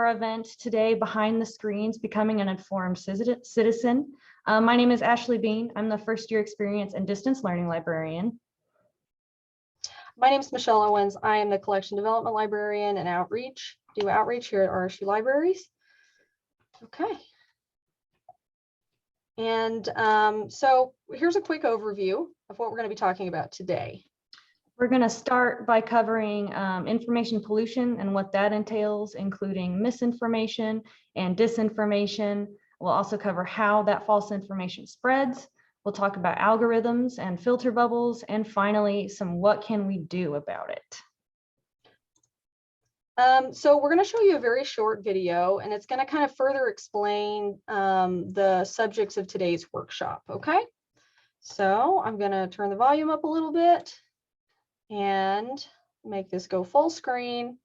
Our event today, Behind the Screens, Becoming an Informed Citizen. My name is Ashley Bean. I'm the first year experience and distance learning librarian. My name is Michelle Owens. I am the collection development librarian and do outreach here at RSU Libraries. Okay. And so here's a quick overview of what we're going to be talking about today. We're going to start by covering information pollution and what that entails, including misinformation and disinformation. We'll also cover how that false information spreads. We'll talk about algorithms and filter bubbles, and finally, some what can we do about it. So we're going to show you a very short video, and it's going to kind of further explain the subjects of today's workshop. Okay, so I'm going to turn the volume up a little bit and make this go full screen,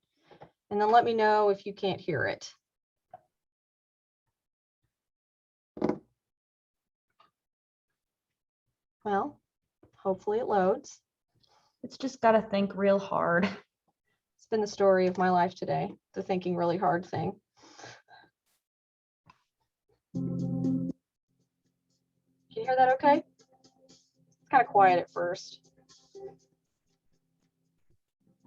and then let me know if you can't hear it. Well, hopefully it loads. It's just got to think real hard. It's been the story of my life today, the thinking really hard thing. Can you hear that okay? It's kind of quiet at first.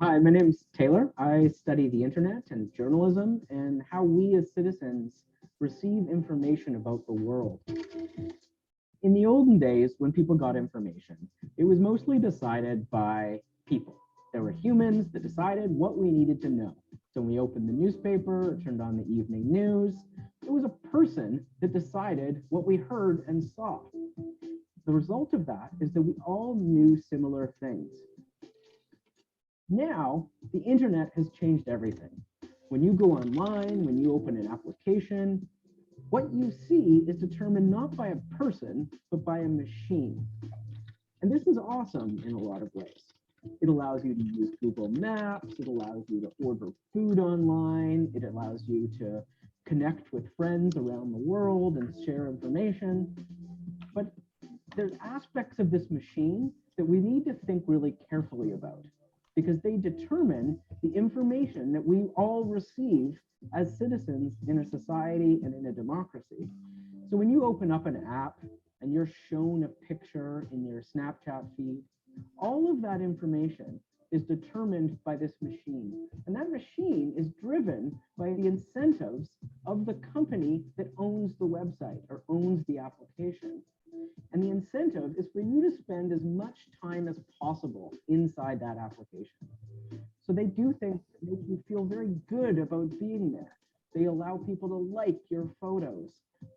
Hi, my name is Taylor. I study the internet and journalism and how we as citizens receive information about the world. In the olden days, when people got information, it was mostly decided by people. There were humans that decided what we needed to know. So when we opened the newspaper or turned on the evening news, it was a person that decided what we heard and saw. The result of that is that we all knew similar things. Now, the internet has changed everything. When you go online, when you open an application, what you see is determined not by a person, but by a machine. And this is awesome in a lot of ways. It allows you to use Google Maps, it allows you to order food online, it allows you to connect with friends around the world and share information. But there's aspects of this machine that we need to think really carefully about, because they determine the information that we all receive as citizens in a society and in a democracy. So when you open up an app and you're shown a picture in your Snapchat feed, all of that information is determined by this machine. And that machine is driven by the incentives of the company that owns the website or owns the application. And the incentive is for you to spend as much time as possible inside that application. So they do things that make you feel very good about being there. They allow people to like your photos.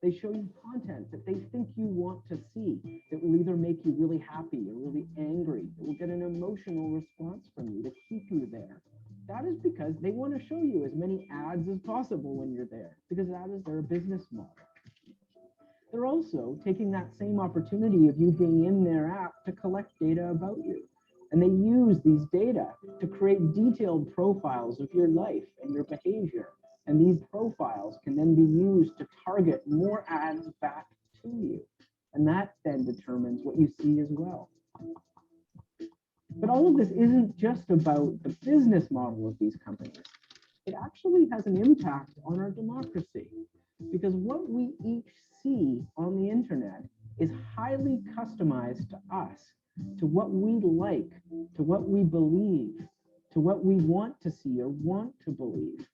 They show you content that they think you want to see that will either make you really happy or really angry. That will get an emotional response from you to keep you there. That is because they want to show you as many ads as possible when you're there, because that is their business model. They're also taking that same opportunity of you being in their app to collect data about you. And they use these data to create detailed profiles of your life and your behavior. And these profiles can then be used to target more ads back to you. And that then determines what you see as well. But all of this isn't just about the business model of these companies. It actually has an impact on our democracy, because what we each see on the internet is highly customized to us, to what we like, to what we believe, to what we want to see or want to believe.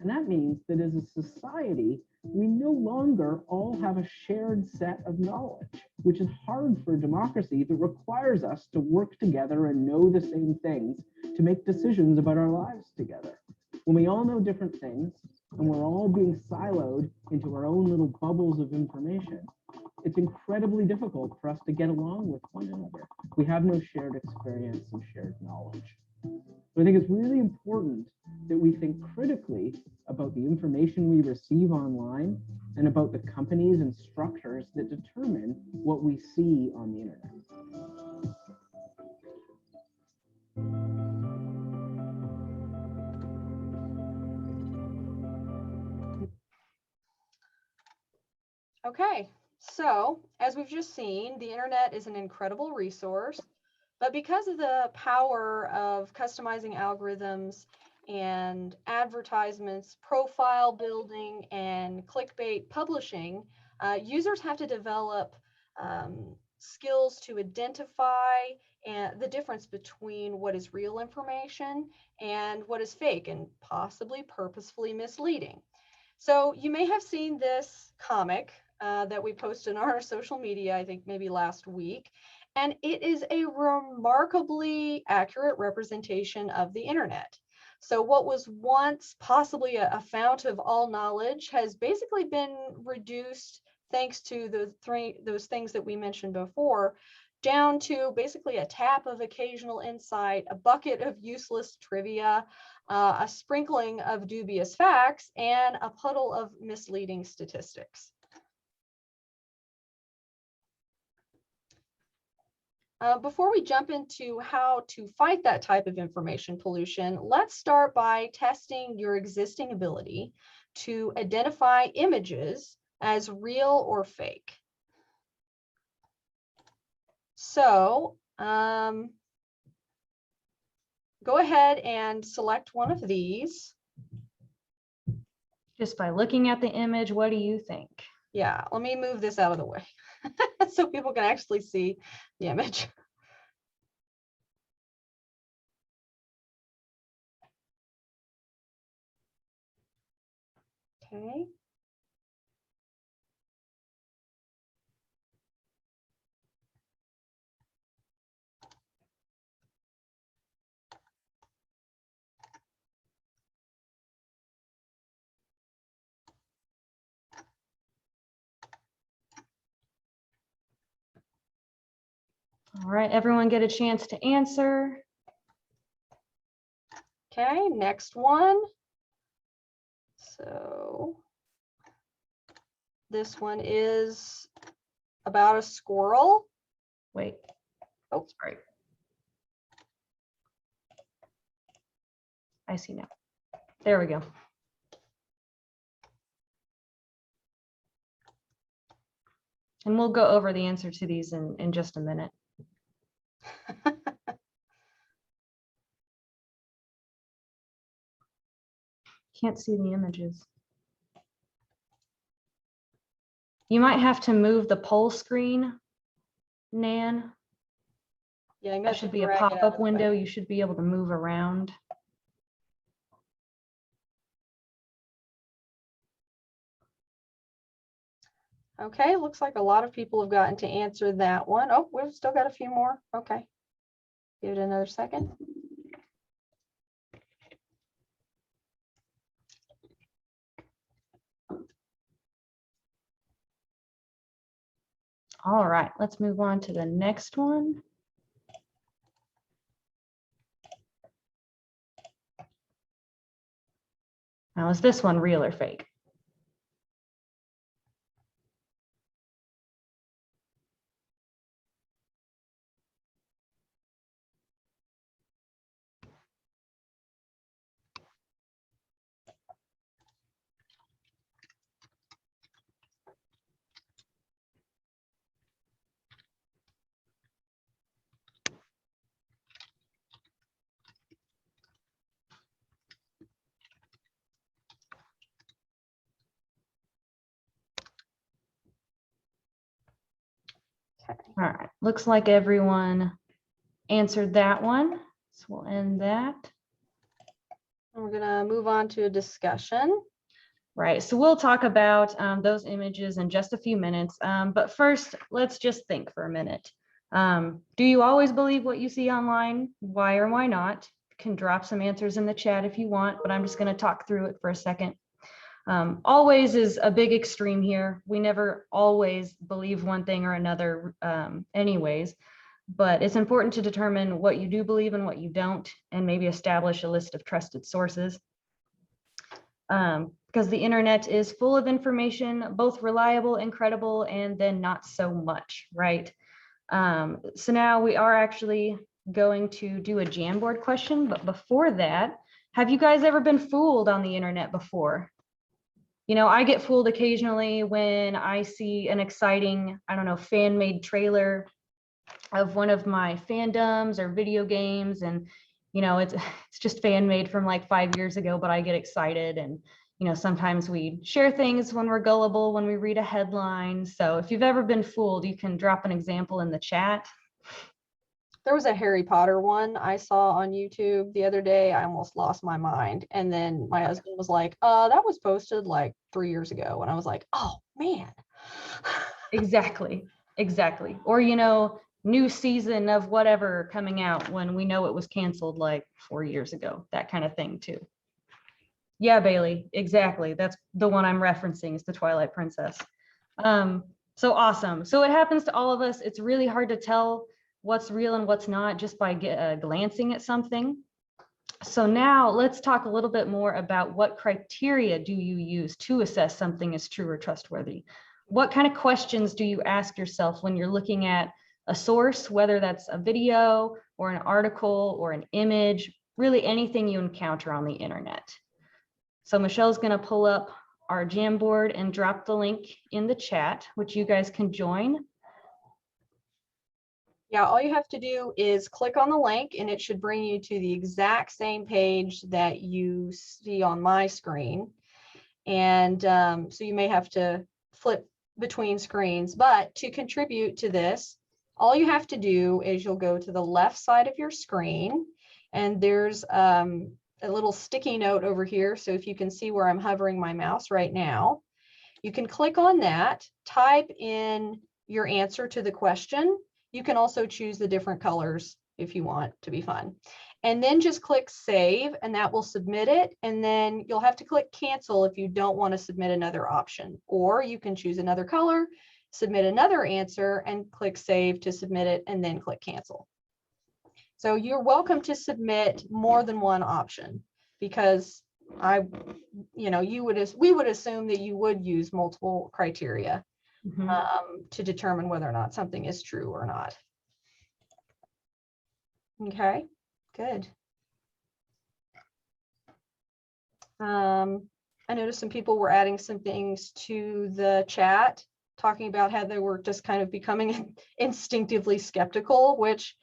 And that means that as a society, we no longer all have a shared set of knowledge, which is hard for a democracy that requires us to work together and know the same things to make decisions about our lives together. When we all know different things and we're all being siloed into our own little bubbles of information, it's incredibly difficult for us to get along with one another. We have no shared experience and shared knowledge. So I think it's really important that we think critically about the information we receive online and about the companies and structures that determine what we see on the internet. Okay, so as we've just seen, the internet is an incredible resource, but because of the power of customizing algorithms and advertisements, profile building, and clickbait publishing, users have to develop skills to identify the difference between what is real information and what is fake and possibly purposefully misleading. So you may have seen this comic that we posted on our social media, I think maybe last week, and it is a remarkably accurate representation of the internet. So what was once possibly a fount of all knowledge has basically been reduced, thanks to those things that we mentioned before, down to basically a tap of occasional insight, a bucket of useless trivia, a sprinkling of dubious facts, and a puddle of misleading statistics. Before we jump into how to fight that type of information pollution, let's start by testing your existing ability to identify images as real or fake. So go ahead and select one of these. Just by looking at the image, what do you think? Yeah, let me move this out of the way so people can actually see the image. Okay. All right, everyone get a chance to answer. Okay, next one. So this one is about a squirrel. Wait. Oh, sorry. I see now. There we go. And we'll go over the answer to these in just a minute. Can't see the images. You might have to move the poll screen, Nan. Yeah, That should be a pop-up window. You should be able to move around. Okay, looks like a lot of people have gotten to answer that one. Oh, we've still got a few more. Okay, give it another second. All right, let's move on to the next one. Now, is this one real or fake? Okay. All right, looks like everyone answered that one. So we'll end that. We're gonna move on to a discussion. Right, so we'll talk about those images in just a few minutes. But first, let's just think for a minute. Do you always believe what you see online? Why or why not? You can drop some answers in the chat if you want, but I'm just going to talk through it for a second. Always is a big extreme here. We never always believe one thing or another anyways, but it's important to determine what you do believe and what you don't, and maybe establish a list of trusted sources. Because the internet is full of information, both reliable and credible, and then not so much, right? So now we are actually going to do a Jamboard question, but before that, have you guys ever been fooled on the internet before? You know, I get fooled occasionally when I see an exciting, I don't know, fan-made trailer of one of my fandoms or video games, and you know, it's just fan made from like 5 years ago, but I get excited. And, you know, sometimes we share things when we're gullible, when we read a headline. So if you've ever been fooled, you can drop an example in the chat. There was a Harry Potter one I saw on YouTube the other day. I almost lost my mind. And then my husband was like, that was posted like 3 years ago. And I was like, oh man. Exactly. Exactly. Or, you know, new season of whatever coming out when we know it was canceled like 4 years ago, that kind of thing too. Yeah, Bailey, exactly. That's the one I'm referencing, is the Twilight Princess. So awesome. So it happens to all of us. It's really hard to tell what's real and what's not just by glancing at something. So now let's talk a little bit more about what criteria do you use to assess something as true or trustworthy? What kind of questions do you ask yourself when you're looking at a source, whether that's a video or an article or an image, really anything you encounter on the internet? So Michelle's going to pull up our Jamboard and drop the link in the chat, which you guys can join. Yeah, all you have to do is click on the link and it should bring you to the exact same page that you see on my screen. And so you may have to flip between screens, but to contribute to this, all you have to do is you'll go to the left side of your screen and there's a little sticky note over here. So if you can see where I'm hovering my mouse right now, you can click on that, type in your answer to the question. You can also choose the different colors if you want to be fun. And then just click save and that will submit it. And then you'll have to click cancel if you don't want to submit another option. Or you can choose another color, submit another answer and click save to submit it and then click cancel. So you're welcome to submit more than one option because we would assume that you would use multiple criteria to determine whether or not something is true or not. Okay, good. I noticed some people were adding some things to the chat, talking about how they were just kind of becoming instinctively skeptical, which,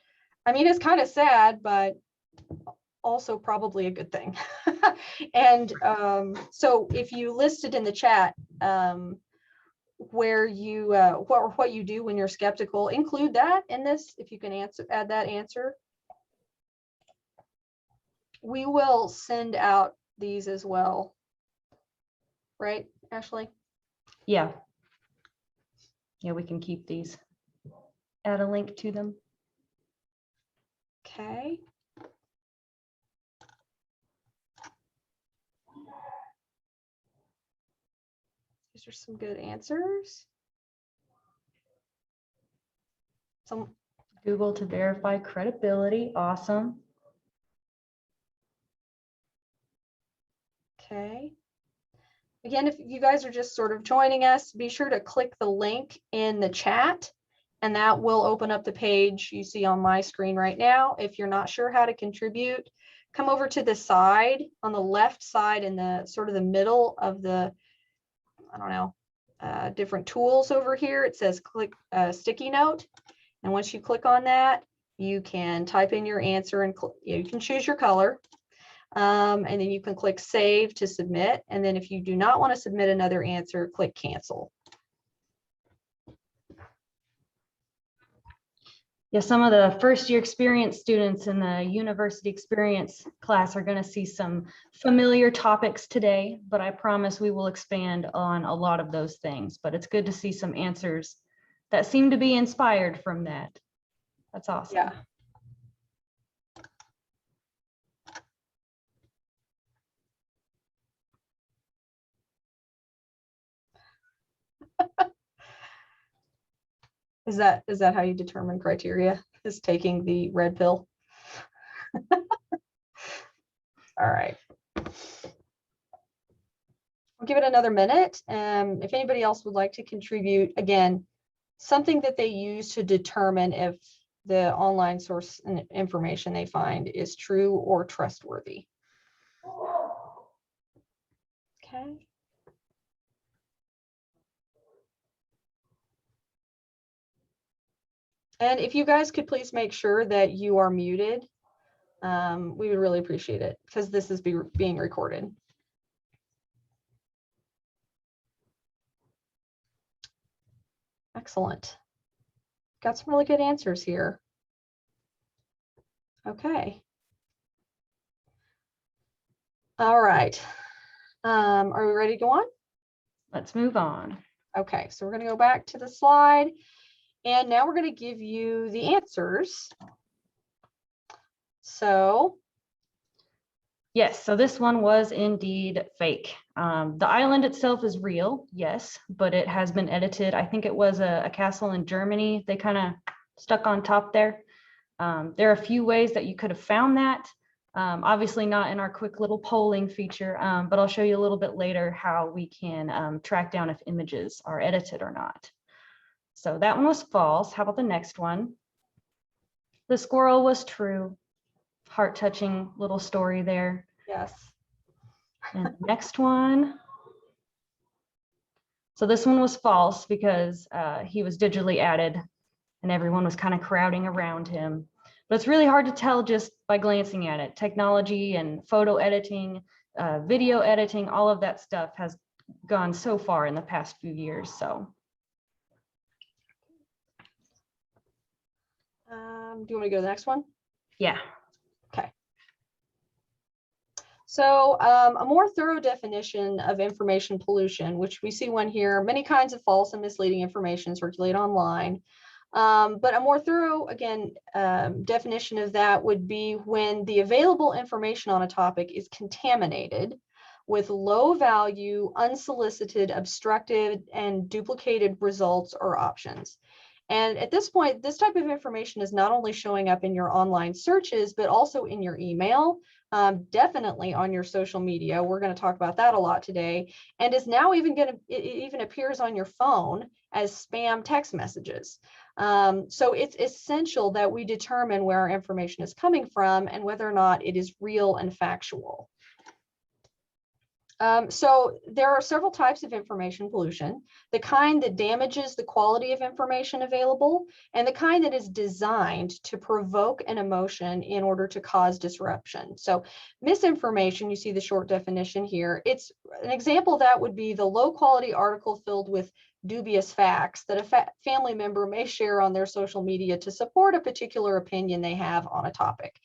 I mean, it's kind of sad, but also probably a good thing. And so if you listed in the chat where you what you do when you're skeptical, include that in this. If you can add that answer, we will send out these as well, right, Ashley? Yeah, we can keep these. Add a link to them. Okay. These are some good answers. Google to verify credibility. Awesome. Okay. Again, if you guys are just sort of joining us, be sure to click the link in the chat and that will open up the page you see on my screen right now. If you're not sure how to contribute, come over to the side on the left side in the sort of the middle of the, I don't know, different tools over here. It says click sticky note. And once you click on that, you can type in your answer and you can choose your color. And then you can click save to submit. And then if you do not want to submit another answer, click cancel. Yeah, some of the first year experience students in the university experience class are going to see some familiar topics today, but I promise we will expand on a lot of those things. But it's good to see some answers that seem to be inspired from that. That's awesome. Yeah. Is that how you determine criteria? Is taking the red pill? All right. I'll give it another minute. If anybody else would like to contribute, again, something that they use to determine if the online source and information they find is true or trustworthy. Okay. And if you guys could please make sure that you are muted we would really appreciate it because this is being recorded. Excellent. Got some really good answers here. Okay. All right. Are we ready to go on? Let's move on. Okay, so we're going to go back to the slide, and now we're going to give you the answers. So Yes, so this one was indeed fake. The island itself is real, yes, but it has been edited. I think it was a castle in Germany. They kind of stuck on top there. There are a few ways that you could have found that. Obviously not in our quick little polling feature, but I'll show you a little bit later how we can track down if images are edited or not. So that one was false. How about the next one? The squirrel was true. Heart-touching little story there. yes. And the next one. So this one was false because he was digitally added and everyone was kind of crowding around him. But it's really hard to tell just by glancing at it. Technology and photo editing, video editing, all of that stuff has gone so far in the past few years. So. Do you want me to go to the next one? Yeah. Okay. So a more thorough definition of information pollution, which we see one here, many kinds of false and misleading information circulate online. But a more thorough, again, definition of that would be when the available information on a topic is contaminated with low value, unsolicited, obstructed, and duplicated results or options. And at this point, this type of information is not only showing up in your online searches, but also in your email, definitely on your social media. We're going to talk about that a lot today. And is now even it even appears on your phone as spam text messages. So it's essential that we determine where our information is coming from and whether or not it is real and factual. So there are several types of information pollution, the kind that damages the quality of information available and the kind that is designed to provoke an emotion in order to cause disruption. So misinformation, you see the short definition here. It's an example that would be the low quality article filled with dubious facts that a family member may share on their social media to support a particular opinion they have on a topic.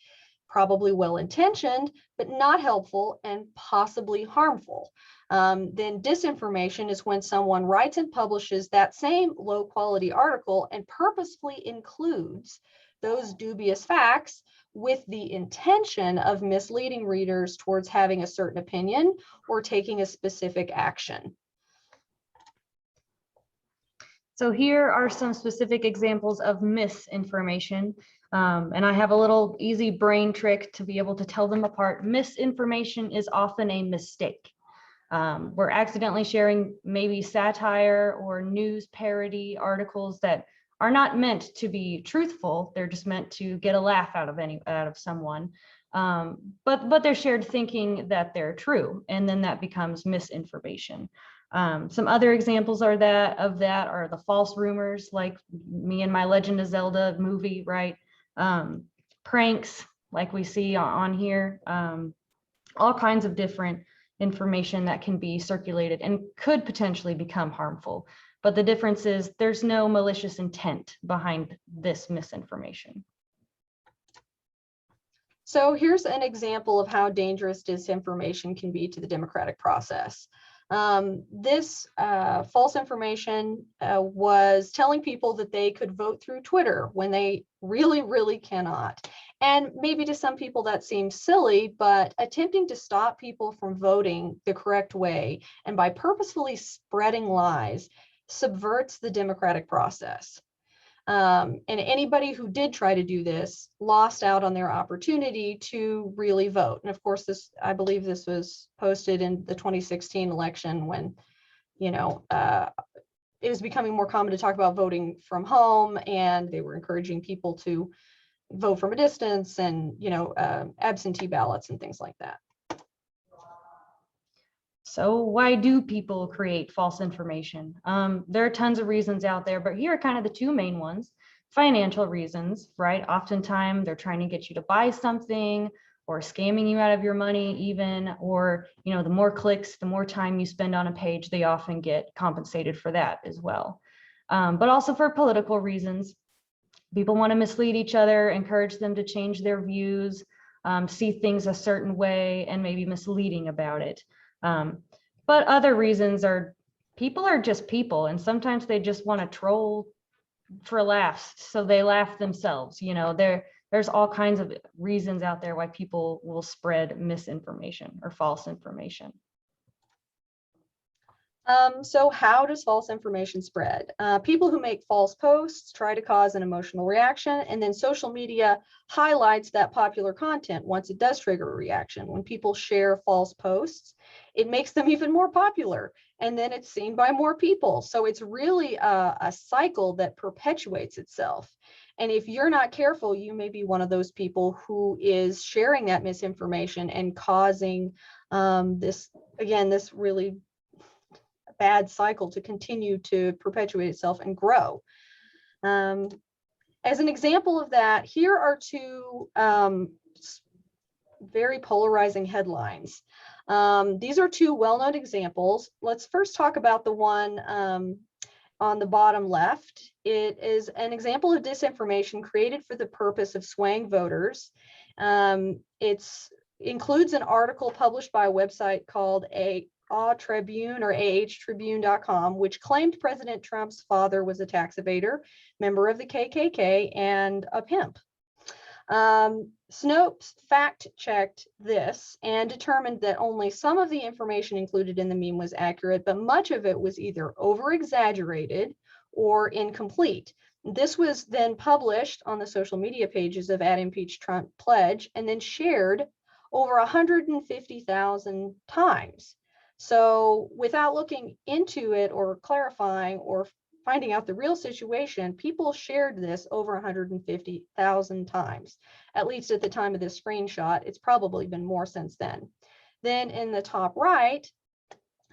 Probably well-intentioned, but not helpful and possibly harmful. Then disinformation is when someone writes and publishes that same low-quality article and purposefully includes those dubious facts with the intention of misleading readers towards having a certain opinion or taking a specific action. So here are some specific examples of misinformation. And I have a little easy brain trick to be able to tell them apart. Misinformation is often a mistake. We're accidentally sharing maybe satire or news parody articles that are not meant to be truthful. They're just meant to get a laugh out of someone. But they're shared thinking that they're true, and then that becomes misinformation. Some other examples of that are the false rumors, like me and my Legend of Zelda movie, right? Pranks, like we see on here, all kinds of different information that can be circulated and could potentially become harmful. But the difference is there's no malicious intent behind this misinformation. So here's an example of how dangerous disinformation can be to the democratic process. This false information was telling people that they could vote through Twitter when they really cannot. And maybe to some people that seems silly, but attempting to stop people from voting the correct way and by purposefully spreading lies subverts the democratic process. And anybody who did try to do this lost out on their opportunity to really vote. And of course, I believe this was posted in the 2016 election when, you know, it was becoming more common to talk about voting from home, and they were encouraging people to vote from a distance and, you know, absentee ballots and things like that. So why do people create false information? There are tons of reasons out there, but here are kind of the two main ones. financial reasons, right? Oftentimes they're trying to get you to buy something or scamming you out of your money even, or, you know, the more clicks, the more time you spend on a page, they often get compensated for that as well. But also for political reasons. People want to mislead each other, encourage them to change their views, see things a certain way, and maybe misleading about it. But other reasons are people are just people, and sometimes they just want to troll for laughs, so they laugh themselves. You know, there's all kinds of reasons out there why people will spread misinformation or false information. So how does false information spread? People who make false posts try to cause an emotional reaction, and then social media highlights that popular content once it does trigger a reaction. When people share false posts, it makes them even more popular, and then it's seen by more people. So it's really a cycle that perpetuates itself. And if you're not careful, you may be one of those people who is sharing that misinformation and causing this really bad cycle to continue to perpetuate itself and grow. As an example of that, here are two very polarizing headlines. These are two well-known examples. Let's first talk about the one on the bottom left. It is an example of disinformation created for the purpose of swaying voters. It includes an article published by a website called Tribune or ahtribune.com, which claimed President Trump's father was a tax evader, member of the KKK, and a pimp. Snopes fact-checked this and determined that only some of the information included in the meme was accurate, but much of it was either over-exaggerated or incomplete. This was then published on the social media pages of @Impeach Trump Pledge and then shared over 150,000 times. So without looking into it or clarifying or finding out the real situation, people shared this over 150,000 times, at least at the time of this screenshot. It's probably been more since then. Then in the top right,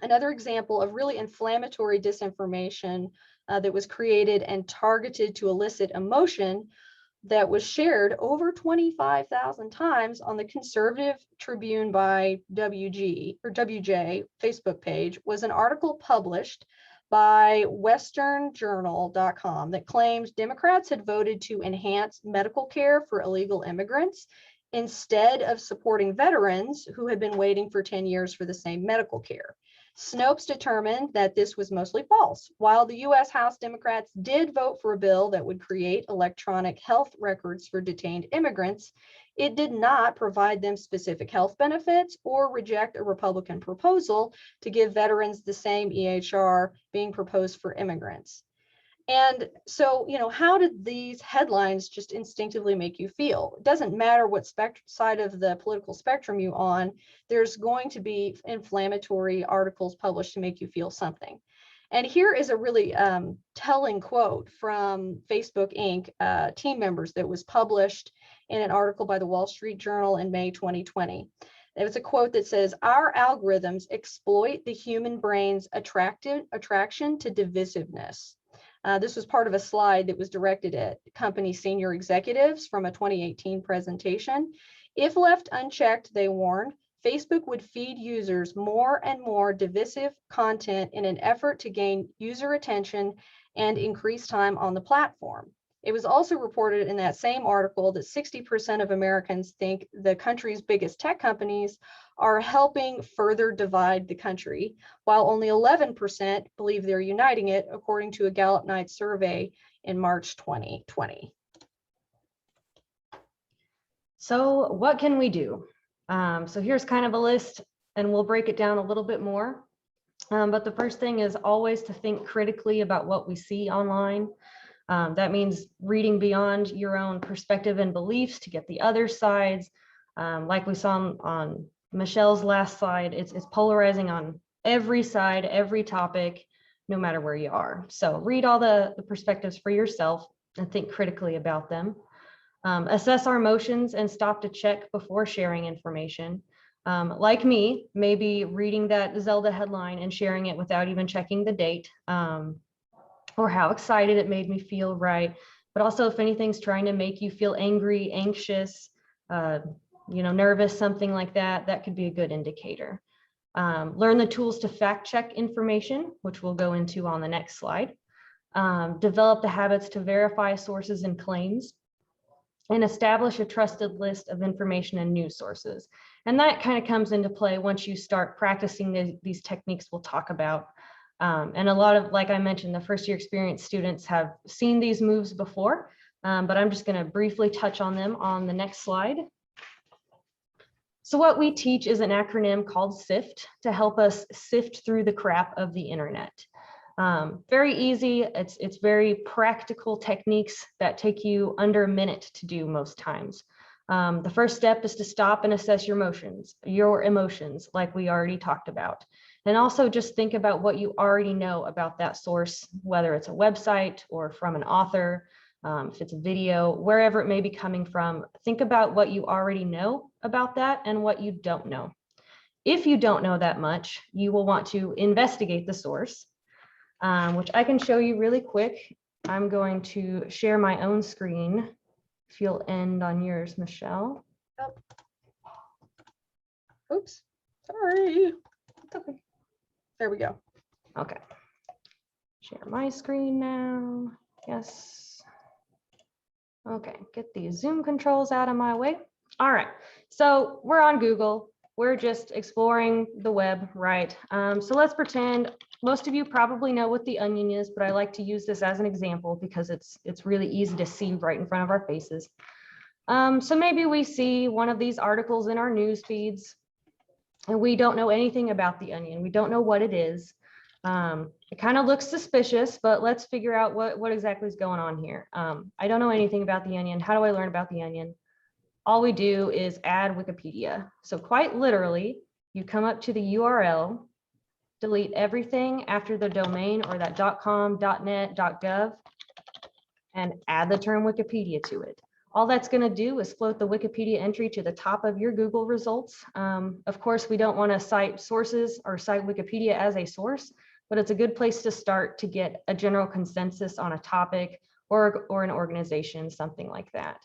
another example of really inflammatory disinformation that was created and targeted to elicit emotion that was shared over 25,000 times on the Conservative Tribune by WJ Facebook page was an article published by westernjournal.com that claimed Democrats had voted to enhance medical care for illegal immigrants instead of supporting veterans who had been waiting for 10 years for the same medical care. Snopes determined that this was mostly false. While the U.S. House Democrats did vote for a bill that would create electronic health records for detained immigrants, it did not provide them specific health benefits or reject a Republican proposal to give veterans the same EHR being proposed for immigrants. And so, you know, how did these headlines just instinctively make you feel? It doesn't matter what side of the political spectrum you're on, there's going to be inflammatory articles published to make you feel something. And here is a really telling quote from Facebook Inc. Team members that was published in an article by the Wall Street Journal in May 2020. There was a quote that says, "Our algorithms exploit the human brain's attraction to divisiveness." This was part of a slide that was directed at company senior executives from a 2018 presentation. If left unchecked, they warned, Facebook would feed users more and more divisive content in an effort to gain user attention and increase time on the platform. It was also reported in that same article that 60% of Americans think the country's biggest tech companies are helping further divide the country, while only 11% believe they're uniting it, according to a Gallup Night survey in March 2020. So what can we do? So here's kind of a list, and we'll break it down a little bit more. But the first thing is always to think critically about what we see online. That means reading beyond your own perspective and beliefs to get the other sides. Like we saw on Michelle's last slide, it's polarizing on every side, every topic, no matter where you are. So read all the perspectives for yourself and think critically about them. Assess our emotions and stop to check before sharing information. Like me, maybe reading that Zelda headline and sharing it without even checking the date or how excited it made me feel, right? but also if anything's trying to make you feel angry, anxious, nervous, something like that, that could be a good indicator. Learn the tools to fact check information, which we'll go into on the next slide. Develop the habits to verify sources and claims, and establish a trusted list of information and news sources. And that kind of comes into play once you start practicing these techniques we'll talk about. And a lot of, like I mentioned, the first year experience students have seen these moves before, but I'm just going to briefly touch on them on the next slide. So what we teach is an acronym called SIFT to help us sift through the crap of the internet. Very easy. It's very practical techniques that take you under a minute to do most times. The first step is to stop and assess your emotions, like we already talked about. And also just think about what you already know about that source, whether it's a website or from an author, if it's a video, wherever it may be coming from. Think about what you already know about that and what you don't know. If you don't know that much, you will want to investigate the source, which I can show you really quick. I'm going to share my own screen. If you'll end on yours, Michelle. Yep. Oops, sorry. It's okay. There we go. Okay. Share my screen now. Yes. Okay, get these Zoom controls out of my way. All right, so we're on Google. We're just exploring the web, right? So let's pretend most of you probably know what the Onion is, but I like to use this as an example because it's really easy to see right in front of our faces. So maybe we see one of these articles in our news feeds, and we don't know anything about the Onion. We don't know what it is. It kind of looks suspicious, but let's figure out what exactly is going on here. I don't know anything about the Onion. How do I learn about the Onion? All we do is add Wikipedia. So quite literally, you come up to the URL, delete everything after the domain or that .com, .net, .gov, and add the term Wikipedia to it. All that's going to do is float the Wikipedia entry to the top of your Google results. Of course, we don't want to cite sources or cite Wikipedia as a source, but it's a good place to start to get a general consensus on a topic or an organization, something like that.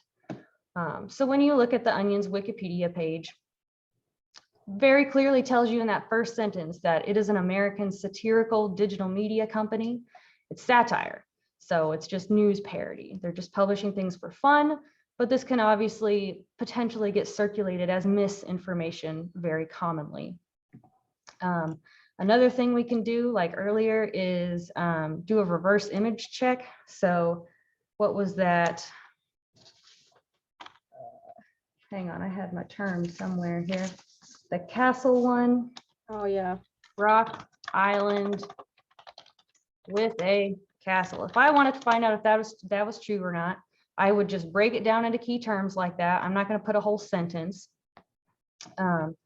So when you look at the Onion's Wikipedia page, very clearly tells you in that first sentence that it is an American satirical digital media company. It's satire, so it's just news parody. They're just publishing things for fun, but this can obviously potentially get circulated as misinformation very commonly. Another thing we can do, like earlier, is do a reverse image check. So what was that? Hang on, I had my term somewhere here. The castle one. Oh yeah. Rock Island with a castle. If I wanted to find out if that was true or not, I would just break it down into key terms like that. I'm not going to put a whole sentence. But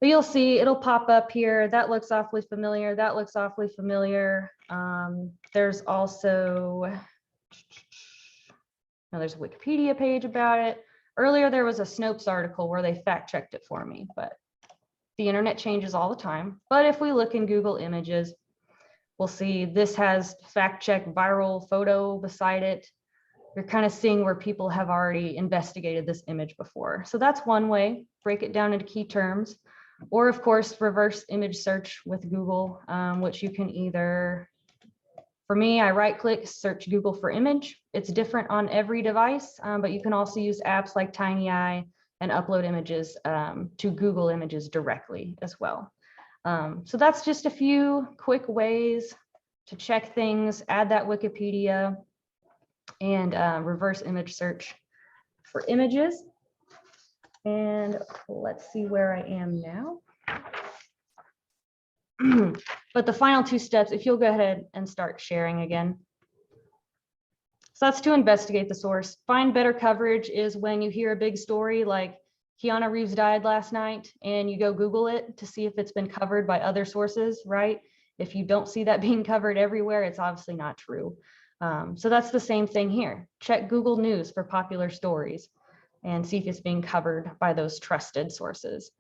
you'll see it'll pop up here. That looks awfully familiar. That looks awfully familiar. There's also, there's a Wikipedia page about it. Earlier, there was a Snopes article where they fact checked it for me, but the internet changes all the time. But if we look in Google Images, we'll see this has fact check viral photo beside it. You're kind of seeing where people have already investigated this image before. So that's one way, break it down into key terms. Or of course, reverse image search with Google, which you can either, for me, I right click, search Google for image. It's different on every device, but you can also use apps like TinyEye and upload images to Google Images directly as well. So that's just a few quick ways to check things, add that Wikipedia, and reverse image search for images. And let's see where I am now. But the final two steps, if you'll go ahead and start sharing again. So that's to investigate the source. Find better coverage is when you hear a big story like Keanu Reeves died last night and you go Google it to see if it's been covered by other sources, right? If you don't see that being covered everywhere, it's obviously not true. So that's the same thing here. Check Google News for popular stories and see if it's being covered by those trusted sources.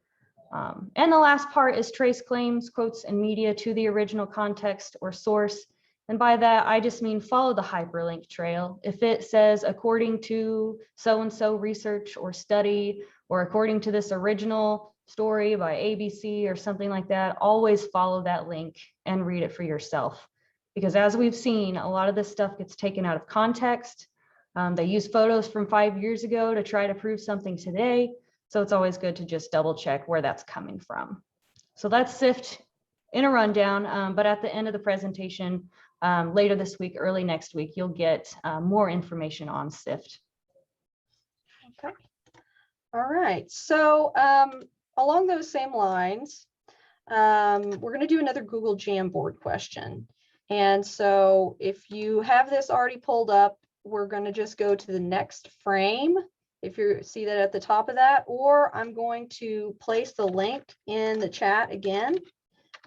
And the last part is trace claims, quotes, and media to the original context or source. And by that, I just mean follow the hyperlink trail. If it says, according to so-and-so research or study, or according to this original story by ABC or something like that, always follow that link and read it for yourself. Because as we've seen, a lot of this stuff gets taken out of context. They use photos from 5 years ago to try to prove something today. So it's always good to just double check where that's coming from. So that's SIFT in a rundown, but at the end of the presentation, later this week, early next week, you'll get more information on SIFT. Okay. All right. So along those same lines, we're going to do another Google Jamboard question. And so if you have this already pulled up, we're going to just go to the next frame. If you see that at the top of that, or I'm going to place the link in the chat again.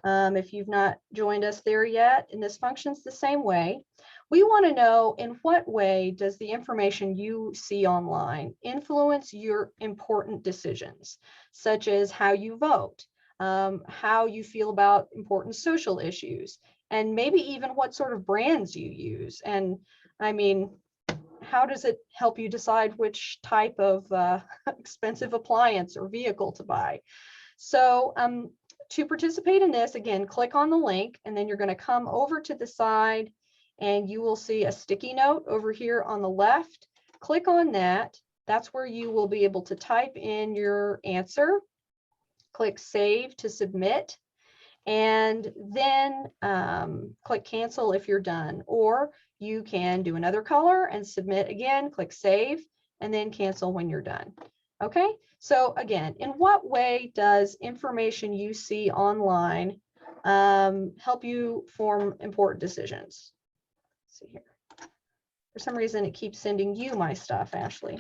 If you've not joined us there yet, and this functions the same way. We want to know, in what way does the information you see online influence your important decisions, such as how you vote, how you feel about important social issues, and maybe even what sort of brands you use. And I mean, how does it help you decide which type of expensive appliance or vehicle to buy? So to participate in this, again, click on the link, and then you're going to come over to the side and you will see a sticky note over here on the left. Click on that. That's where you will be able to type in your answer. Click Save to submit, and then click Cancel if you're done. Or you can do another color and submit again, click Save, and then cancel when you're done. Okay, so again, in what way does information you see online help you form important decisions? Let's see here. For some reason, it keeps sending you my stuff, Ashley.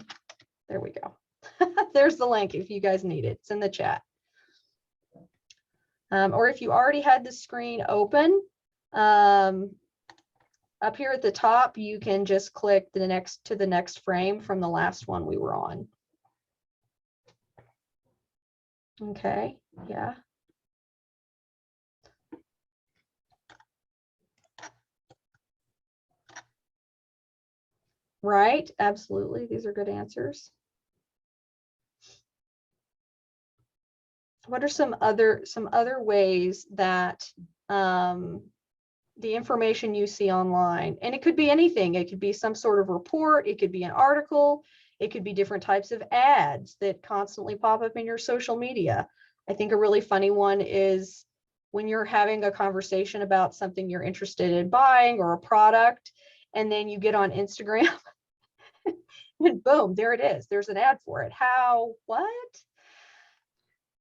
There we go. There's the link if you guys need it. It's in the chat. Or if you already had the screen open, up here at the top, you can just click the next frame from the last one we were on. Okay, yeah. Right, absolutely. These are good answers. What are some other ways that the information you see online, and it could be anything, it could be some sort of report, it could be an article, it could be different types of ads that constantly pop up in your social media. I think a really funny one is when you're having a conversation about something you're interested in buying or a product, and then you get on Instagram and boom, there it is. There's an ad for it. How, what?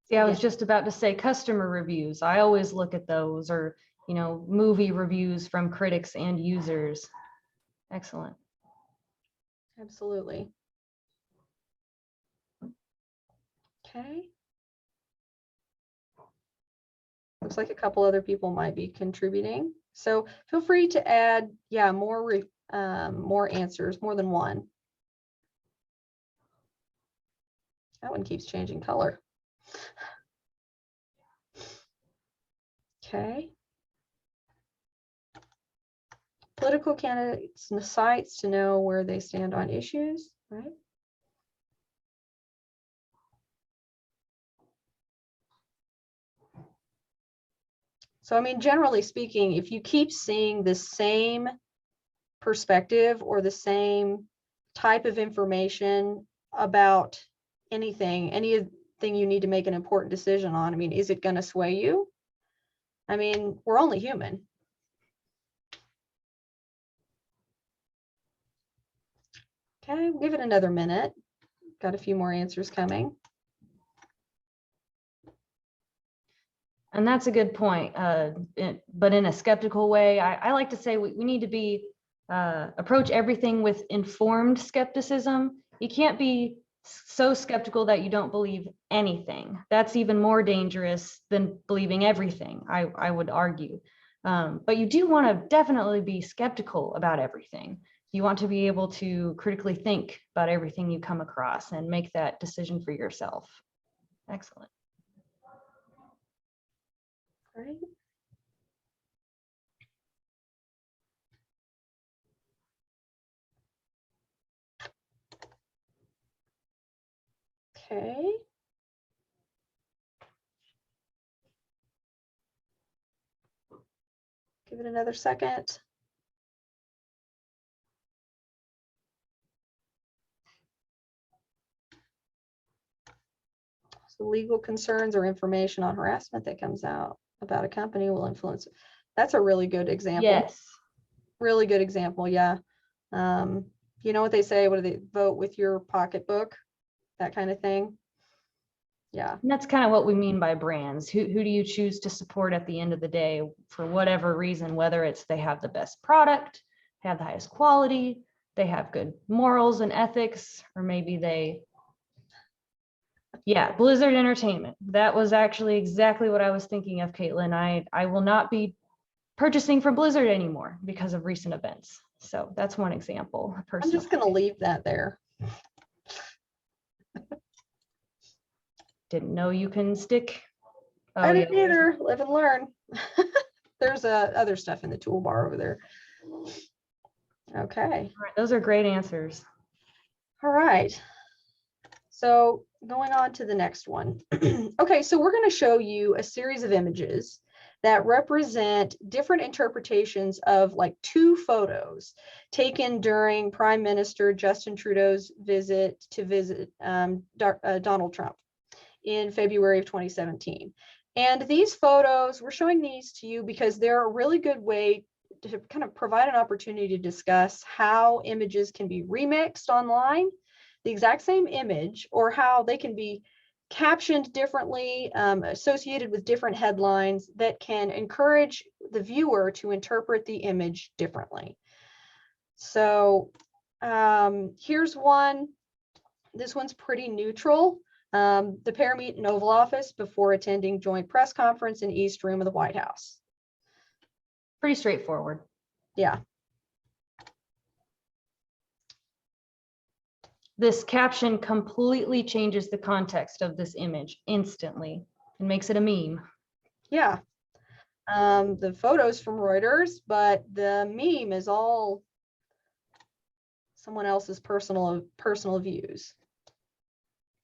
Yeah, I was just about to say customer reviews. I always look at those, or, you know, movie reviews from critics and users. Excellent. Absolutely. Okay. Looks like a couple other people might be contributing. So feel free to add, yeah, more answers, more than one. That one keeps changing color. Okay. Political candidates and the sites to know where they stand on issues, right? So, I mean, generally speaking, if you keep seeing the same perspective or the same type of information about anything you need to make an important decision on, I mean, is it going to sway you? I mean, we're only human. Okay, we'll give it another minute. Got a few more answers coming. And that's a good point. But in a skeptical way, I like to say we need to be approach everything with informed skepticism. You can't be so skeptical that you don't believe anything. That's even more dangerous than believing everything, I would argue. But you do want to definitely be skeptical about everything. You want to be able to critically think about everything you come across and make that decision for yourself. Excellent. Right. Okay. Give it another second. So legal concerns or information on harassment that comes out about a company will influence. That's a really good example. Yes. Really good example. Yeah. You know what they say? What do they vote with your pocketbook? That kind of thing. Yeah. And that's kind of what we mean by brands. Who do you choose to support at the end of the day for whatever reason, whether it's they have the best product, have the highest quality, they have good morals and ethics, or maybe they, yeah, Blizzard Entertainment. That was actually exactly what I was thinking of, Caitlin. I will not be purchasing from Blizzard anymore because of recent events. So that's one example. I'm just going to leave that there. Didn't know you can stick. Oh, I didn't yeah, either. Live and learn. There's other stuff in the toolbar over there. Okay. All right, those are great answers. All right. So going on to the next one. Okay, so we're going to show you a series of images that represent different interpretations of like two photos taken during Prime Minister Justin Trudeau's visit Donald Trump in February of 2017. And these photos, we're showing these to you because they're a really good way to kind of provide an opportunity to discuss how images can be remixed online, the exact same image, or how they can be captioned differently, associated with different headlines that can encourage the viewer to interpret the image differently. So here's one. This one's pretty neutral. The pair meet in Oval Office before attending joint press conference in East Room of the White House. Pretty straightforward. Yeah. This caption completely changes the context of this image instantly and makes it a meme. Yeah. The photos from Reuters, but the meme is all someone else's personal views.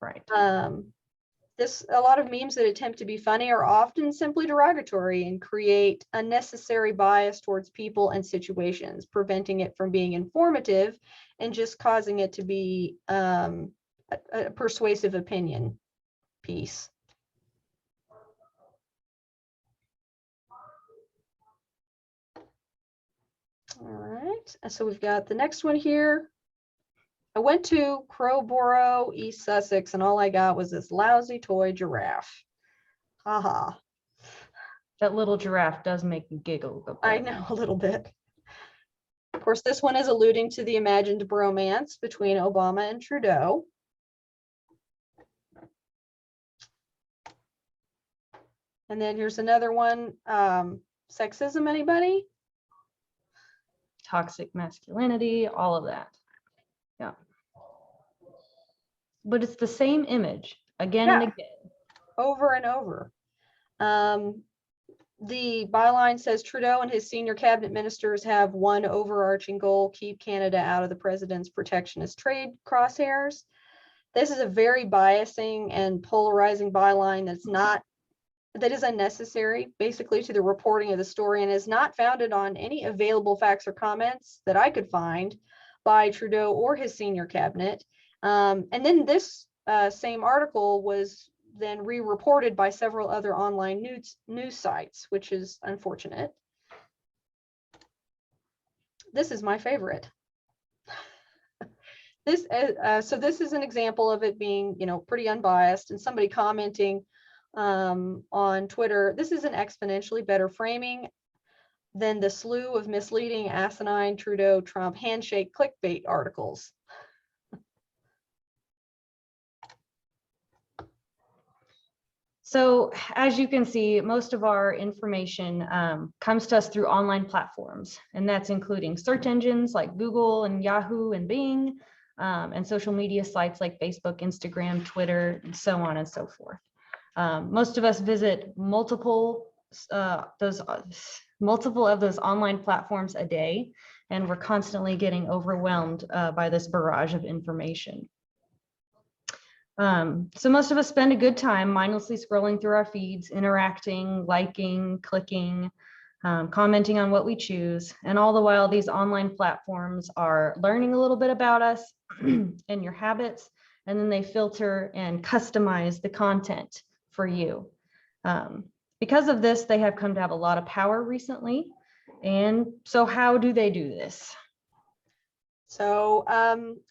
Right. A lot of memes that attempt to be funny are often simply derogatory and create unnecessary bias towards people and situations, preventing it from being informative and just causing it to be a persuasive opinion piece. All right, so we've got the next one here. I went to Crowborough, East Sussex, and all I got was this lousy toy giraffe. Haha. That little giraffe does make me giggle. I know, a little bit. Of course, this one is alluding to the imagined bromance between Obama and Trudeau. And then here's another one. Sexism, anybody? Toxic masculinity, all of that. Yeah. But it's the same image again and again. Over and over. The byline says Trudeau and his senior cabinet ministers have one overarching goal: keep Canada out of the president's protectionist trade crosshairs. This is a very biasing and polarizing byline that is unnecessary, basically, to the reporting of the story, and is not founded on any available facts or comments that I could find by Trudeau or his senior cabinet. And then this same article was then re-reported by several other online news sites, which is unfortunate. This is my favorite. So this is an example of it being, pretty unbiased, and somebody commenting on Twitter, this is an exponentially better framing than the slew of misleading, asinine Trudeau-Trump handshake clickbait articles. So as you can see, most of our information comes to us through online platforms, and that's including search engines like Google and Yahoo and Bing, and social media sites like Facebook, Instagram, Twitter, and so on and so forth. Most of us visit multiple of those online platforms a day, and we're constantly getting overwhelmed by this barrage of information. So most of us spend a good time mindlessly scrolling through our feeds, interacting, liking, clicking, commenting on what we choose. And all the while, these online platforms are learning a little bit about us and your habits, and then they filter and customize the content for you. Because of this, they have come to have a lot of power recently. And so how do they do this? So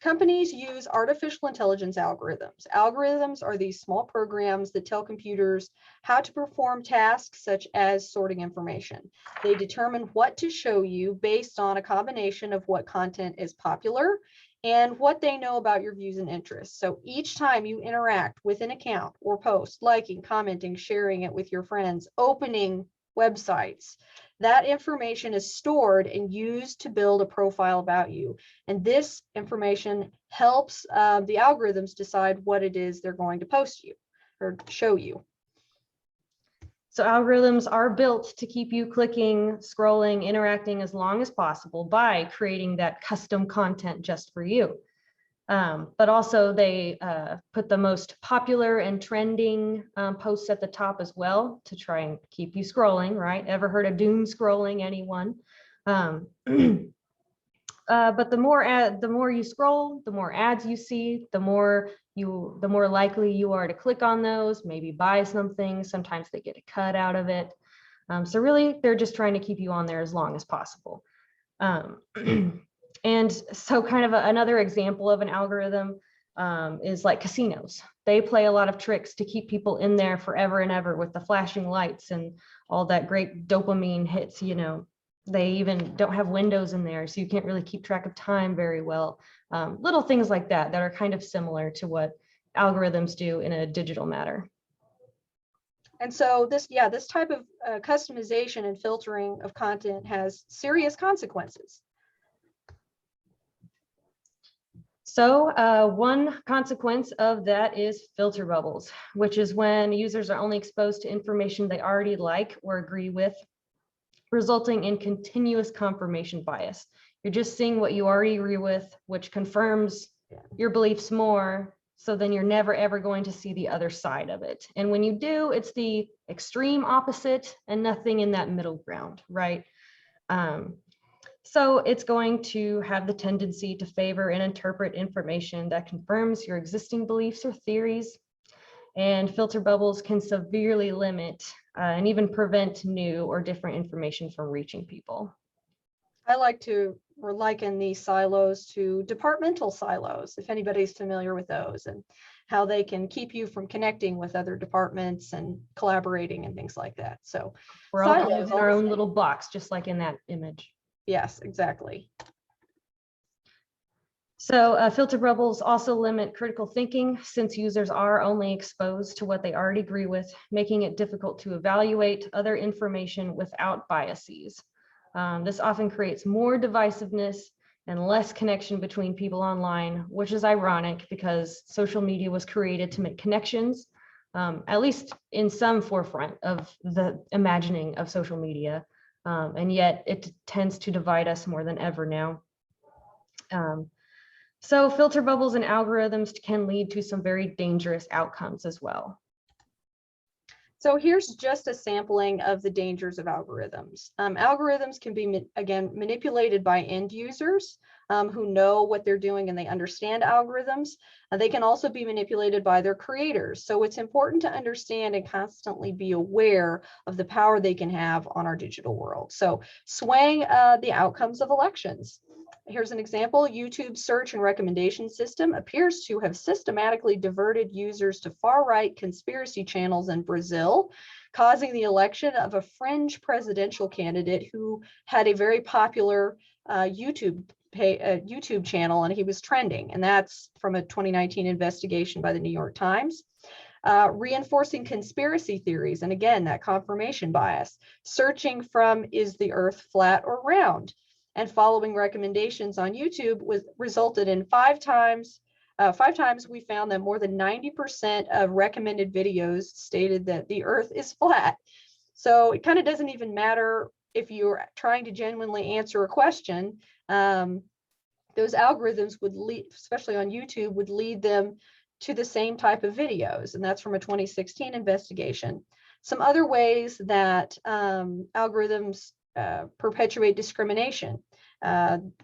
companies use artificial intelligence algorithms. Algorithms are these small programs that tell computers how to perform tasks such as sorting information. They determine what to show you based on a combination of what content is popular and what they know about your views and interests. So each time you interact with an account or post, liking, commenting, sharing it with your friends, opening websites, that information is stored and used to build a profile about you. And this information helps the algorithms decide what it is they're going to post you or show you. So algorithms are built to keep you clicking, scrolling, interacting as long as possible by creating that custom content just for you. But also they put the most popular and trending posts at the top as well to try and keep you scrolling, right? Ever heard of doom scrolling, anyone? But the more you scroll, the more ads you see, the more likely you are to click on those, maybe buy something. Sometimes they get a cut out of it. So really, they're just trying to keep you on there as long as possible. And so kind of another example of an algorithm is like casinos. They play a lot of tricks to keep people in there forever and ever with the flashing lights and all that great dopamine hits, you know. They even don't have windows in there, so you can't really keep track of time very well. Little things like that are kind of similar to what algorithms do in a digital matter. And so this type of customization and filtering of content has serious consequences. So one consequence of that is filter bubbles, which is when users are only exposed to information they already like or agree with, resulting in continuous confirmation bias. You're just seeing what you already agree with, which confirms your beliefs more. So then you're never, ever going to see the other side of it. And when you do, it's the extreme opposite and nothing in that middle ground, right? So it's going to have the tendency to favor and interpret information that confirms your existing beliefs or theories. And filter bubbles can severely limit and even prevent new or different information from reaching people. I like to liken these silos to departmental silos, if anybody's familiar with those, and how they can keep you from connecting with other departments and collaborating and things like that. So we're all kind of in our own little box, just like in that image. Yes, exactly. So filter bubbles also limit critical thinking since users are only exposed to what they already agree with, making it difficult to evaluate other information without biases. This often creates more divisiveness and less connection between people online, which is ironic because social media was created to make connections, at least in some forefront of the imagining of social media. And yet it tends to divide us more than ever now. So filter bubbles and algorithms can lead to some very dangerous outcomes as well. So here's just a sampling of the dangers of algorithms. Algorithms can be, again, manipulated by end users who know what they're doing and they understand algorithms. They can also be manipulated by their creators. So it's important to understand and constantly be aware of the power they can have on our digital world. So swaying the outcomes of elections. Here's an example. YouTube's search and recommendation system appears to have systematically diverted users to far-right conspiracy channels in Brazil, causing the election of a fringe presidential candidate who had a very popular YouTube channel, and he was trending. And that's from a 2019 investigation by the New York Times. Reinforcing conspiracy theories, and again, that confirmation bias. Searching from, is the earth flat or round? And following recommendations on YouTube resulted in five times we found that more than 90% of recommended videos stated that the earth is flat. So it kind of doesn't even matter if you're trying to genuinely answer a question. Those algorithms would lead, especially on YouTube, would lead them to the same type of videos, and that's from a 2016 investigation. Some other ways that algorithms perpetuate discrimination.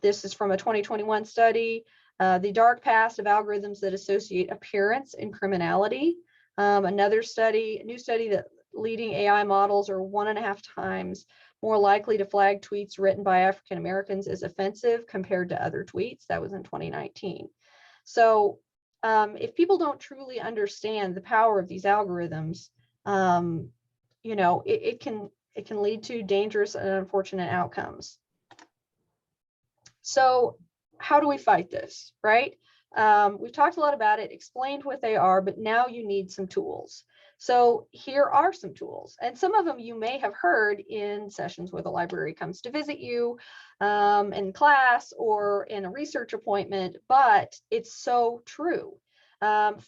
This is from a 2021 study, the dark past of algorithms that associate appearance and criminality. Another study, a new study, that leading AI models are 1.5 times more likely to flag tweets written by African Americans as offensive compared to other tweets. That was in 2019. So if people don't truly understand the power of these algorithms, you know, it can lead to dangerous and unfortunate outcomes. So how do we fight this, right? We've talked a lot about it, explained what they are, but now you need some tools. So here are some tools, and some of them you may have heard in sessions where the library comes to visit you in class or in a research appointment, but it's so true.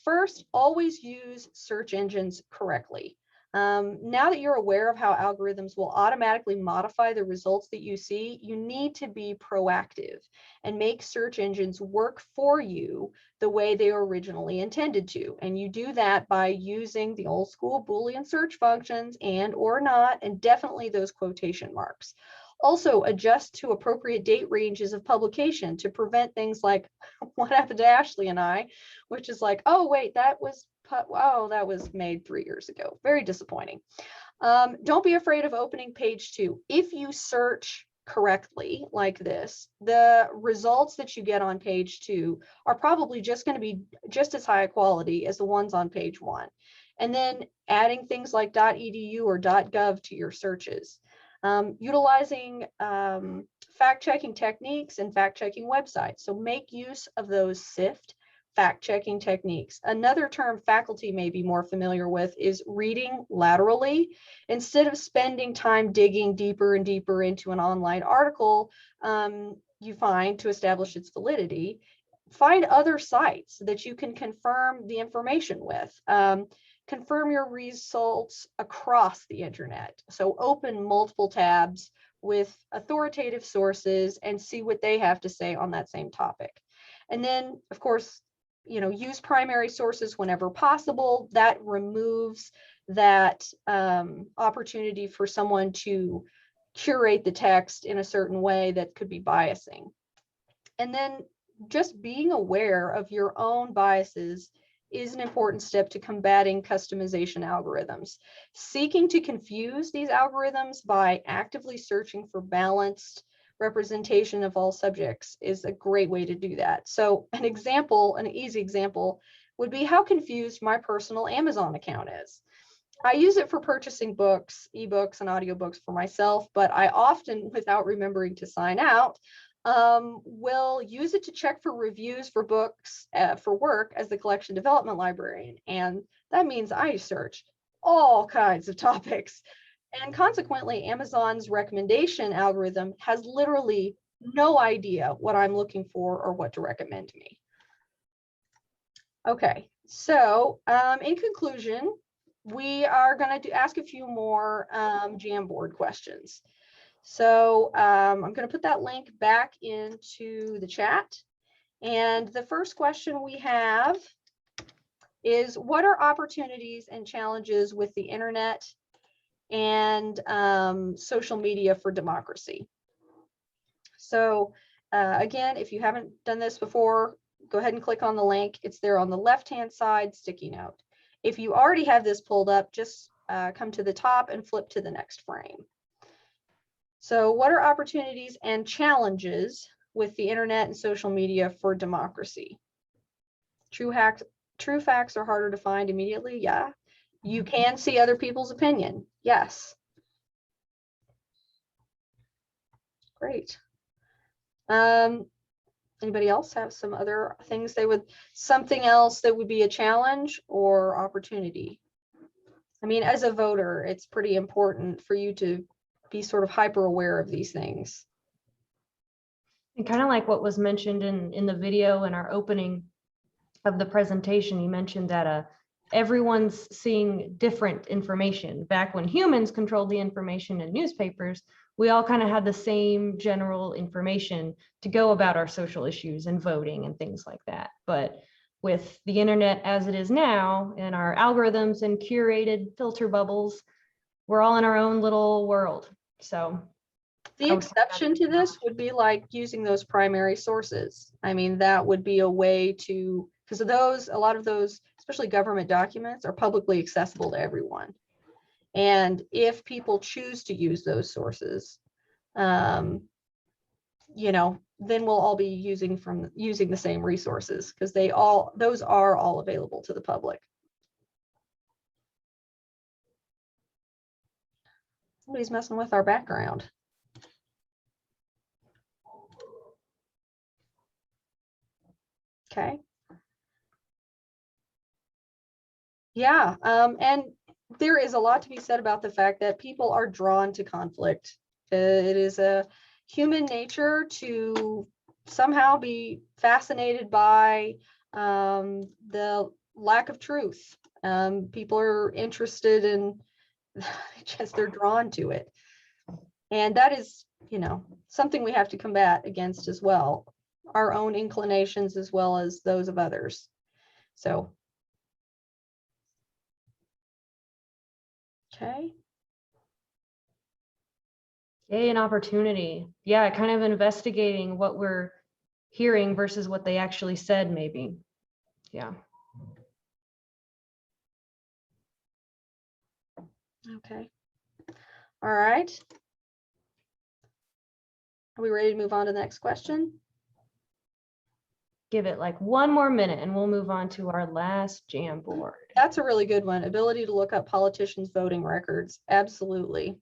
First, always use search engines correctly. Now that you're aware of how algorithms will automatically modify the results that you see, you need to be proactive and make search engines work for you the way they were originally intended to. And you do that by using the old school Boolean search functions and or not, and definitely those quotation marks. Also, adjust to appropriate date ranges of publication to prevent things like what happened to Ashley and I, which is like, oh, wait, that was made 3 years ago. Very disappointing. Don't be afraid of opening page 2. If you search correctly like this, the results that you get on page 2 are probably just going to be just as high quality as the ones on page 1. And then adding things like .edu or .gov to your searches. Utilizing fact-checking techniques and fact-checking websites. So make use of those SIFT fact-checking techniques. Another term faculty may be more familiar with is reading laterally. Instead of spending time digging deeper and deeper into an online article you find to establish its validity, find other sites that you can confirm the information with. Confirm your results across the internet. So open multiple tabs with authoritative sources and see what they have to say on that same topic. And then, of course, you know, use primary sources whenever possible. That removes that opportunity for someone to curate the text in a certain way that could be biasing. And then just being aware of your own biases is an important step to combating customization algorithms. Seeking to confuse these algorithms by actively searching for balanced representation of all subjects is a great way to do that. So an example, an easy example, would be how confused my personal Amazon account is. I use it for purchasing books, ebooks, and audiobooks for myself, but I often, without remembering to sign out, will use it to check for reviews for books for work as the collection development librarian. And that means I search all kinds of topics. And consequently, Amazon's recommendation algorithm has literally no idea what I'm looking for or what to recommend to me. Okay, so in conclusion, we are going to ask a few more Jamboard questions. So I'm going to put that link back into the chat. And the first question we have is, what are opportunities and challenges with the internet and social media for democracy? So again, if you haven't done this before, go ahead and click on the link. It's there on the left-hand side sticky note. If you already have this pulled up, just come to the top and flip to the next frame. So what are opportunities and challenges with the internet and social media for democracy? True facts are harder to find immediately. Yeah. You can see other people's opinion. Yes. Great. Anybody else have some other things something else that would be a challenge or opportunity? I mean, as a voter, it's pretty important for you to be sort of hyper aware of these things. And kind of like what was mentioned in the video in our opening of the presentation, you mentioned that everyone's seeing different information. Back when humans controlled the information in newspapers, we all kind of had the same general information to go about our social issues and voting and things like that. But with the internet as it is now and our algorithms and curated filter bubbles, we're all in our own little world. So the exception to this would be like using those primary sources. I mean, that would be a way to, because of those, a lot of those, especially government documents, are publicly accessible to everyone. And if people choose to use those sources, you know, then we'll all be using the same resources, because those are all available to the public. Somebody's messing with our background. Okay. Yeah, and there is a lot to be said about the fact that people are drawn to conflict. It is a human nature to somehow be fascinated by the lack of truth. People are interested in, just they're drawn to it. And that is, you know, something we have to combat against as well, our own inclinations as well as those of others. So, okay. Yay, an opportunity. Yeah, kind of investigating what we're hearing versus what they actually said, maybe. Yeah. Okay. All right. Are we ready to move on to the next question? Give it like one more minute and we'll move on to our last Jamboard. That's a really good one. Ability to look up politicians' voting records. Absolutely.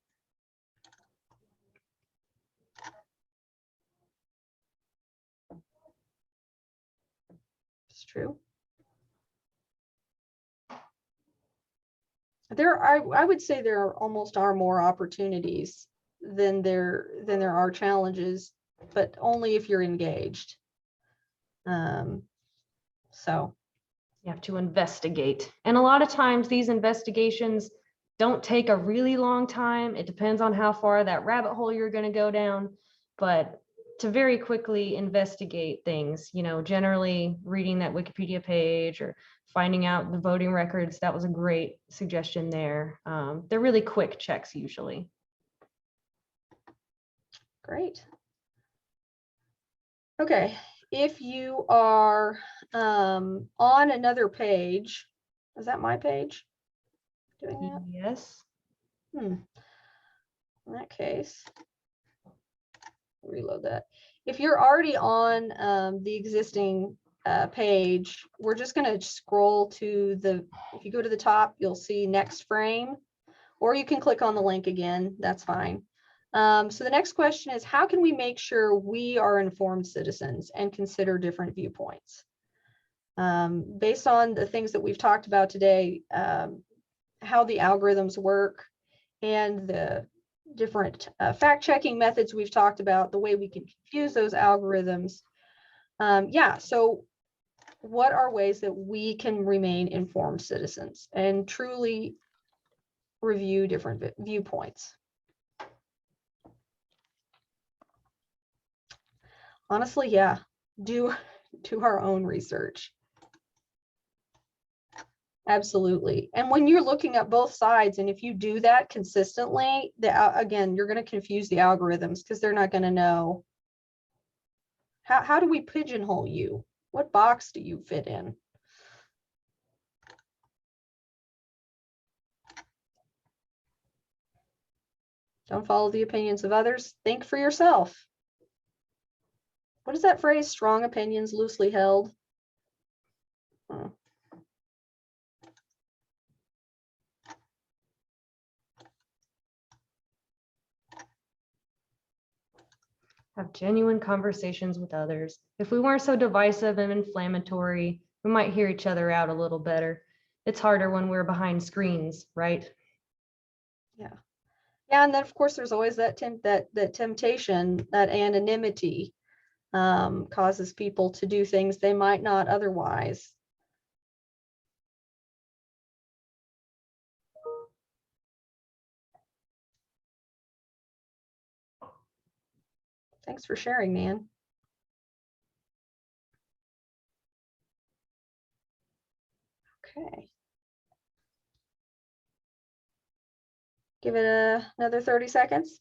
It's true. I would say there almost are more opportunities than there are challenges, but only if you're engaged. So You have to investigate. And a lot of times these investigations don't take a really long time. It depends on how far that rabbit hole you're going to go down. But to very quickly investigate things, you know, generally reading that Wikipedia page or finding out the voting records, that was a great suggestion there. They're really quick checks usually. great. Okay, if you are on another page, is that my page? Doing that? Yes. In that case, reload that. If you're already on the existing page, we're just going to scroll to the, if you go to the top, you'll see next frame, or you can click on the link again, that's fine. So the next question is, how can we make sure we are informed citizens and consider different viewpoints? Based on the things that we've talked about today, how the algorithms work and the different fact-checking methods we've talked about, the way we can confuse those algorithms. Yeah, so what are ways that we can remain informed citizens and truly review different viewpoints? Honestly, yeah, do our own research. Absolutely. And when you're looking at both sides, and if you do that consistently, again, you're going to confuse the algorithms because they're not going to know. How do we pigeonhole you? What box do you fit in? Don't follow the opinions of others. Think for yourself. What is that phrase? Strong opinions loosely held. Oh. Have genuine conversations with others. If we weren't so divisive and inflammatory, we might hear each other out a little better. It's harder when we're behind screens, right? Yeah. Yeah, and then of course there's always that temptation, that anonymity causes people to do things they might not otherwise. Thanks for sharing, man. Give it another 30 seconds.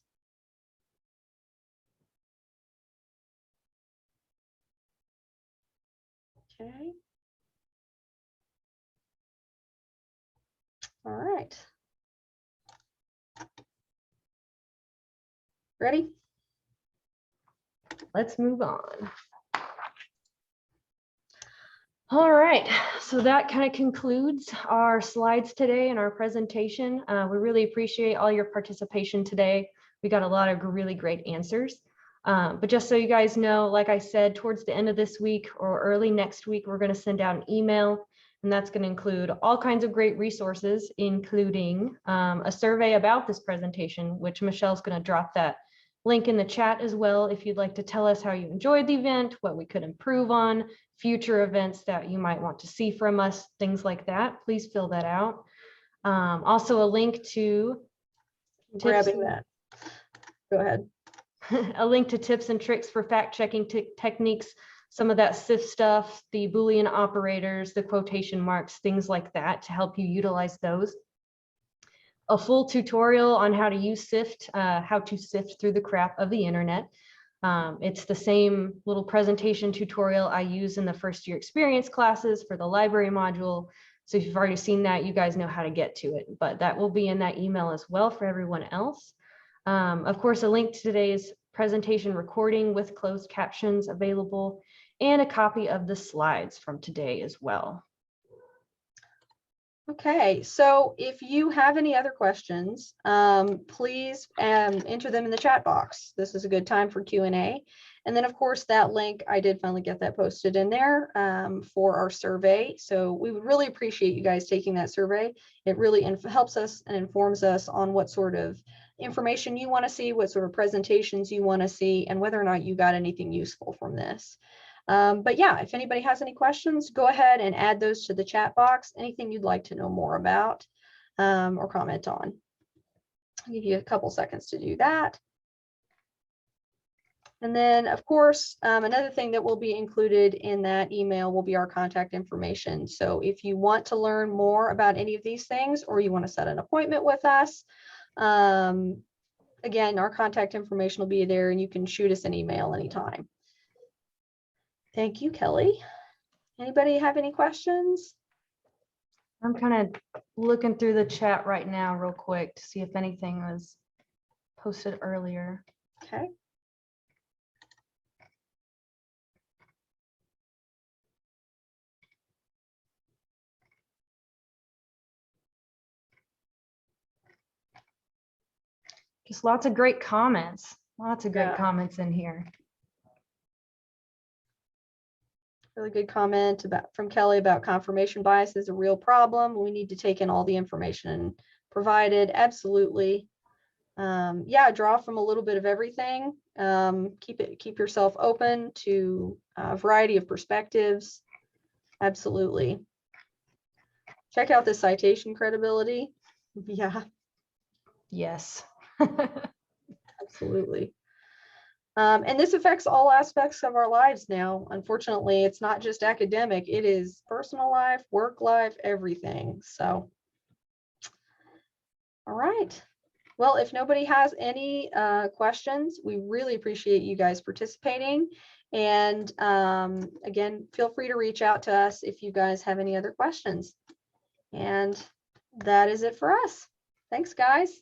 Okay. All right. Ready? Let's move on. All right, so that kind of concludes our slides today and our presentation. We really appreciate all your participation today. We got a lot of really great answers. But just so you guys know, like I said, towards the end of this week or early next week, we're going to send out an email, and that's going to include all kinds of great resources, including a survey about this presentation, which Michelle's going to drop that link in the chat as well. If you'd like to tell us how you enjoyed the event, what we could improve on, future events that you might want to see from us, things like that, please fill that out. Also a link to Grabbing that. Go ahead. a link to tips and tricks for fact-checking techniques, some of that SIF stuff, the Boolean operators, the quotation marks, things like that to help you utilize those. A full tutorial on how to use SIFT, how to sift through the crap of the internet. It's the same little presentation tutorial I use in the first year experience classes for the library module. So if you've already seen that, you guys know how to get to it, but that will be in that email as well for everyone else. Of course, a link to today's presentation recording with closed captions available, and a copy of the slides from today as well. Okay, so if you have any other questions, please enter them in the chat box. This is a good time for Q&A. And then, of course, that link, I did finally get that posted in there for our survey. So we would really appreciate you guys taking that survey. It really helps us and informs us on what sort of information you want to see, what sort of presentations you want to see, and whether or not you got anything useful from this. But yeah, if anybody has any questions, go ahead and add those to the chat box. Anything you'd like to know more about or comment on. I'll give you a couple seconds to do that. And then, of course, another thing that will be included in that email will be our contact information. So if you want to learn more about any of these things, or you want to set an appointment with us, again, our contact information will be there, and you can shoot us an email anytime. Thank you, Kelly. Anybody have any questions? I'm kind of looking through the chat right now real quick to see if anything was posted earlier. Okay. Just lots of great comments. Lots of great Yeah. comments in here. Really good comment from Kelly about confirmation bias is a real problem. We need to take in all the information provided. Absolutely. Yeah, draw from a little bit of everything. Keep yourself open to a variety of perspectives. Absolutely. Check out the citation credibility. Yeah. Yes. Absolutely. And this affects all aspects of our lives now. Unfortunately, it's not just academic, it is personal life, work life, everything. So, all right. Well, if nobody has any questions, we really appreciate you guys participating. And again, feel free to reach out to us if you guys have any other questions. And that is it for us. Thanks, guys.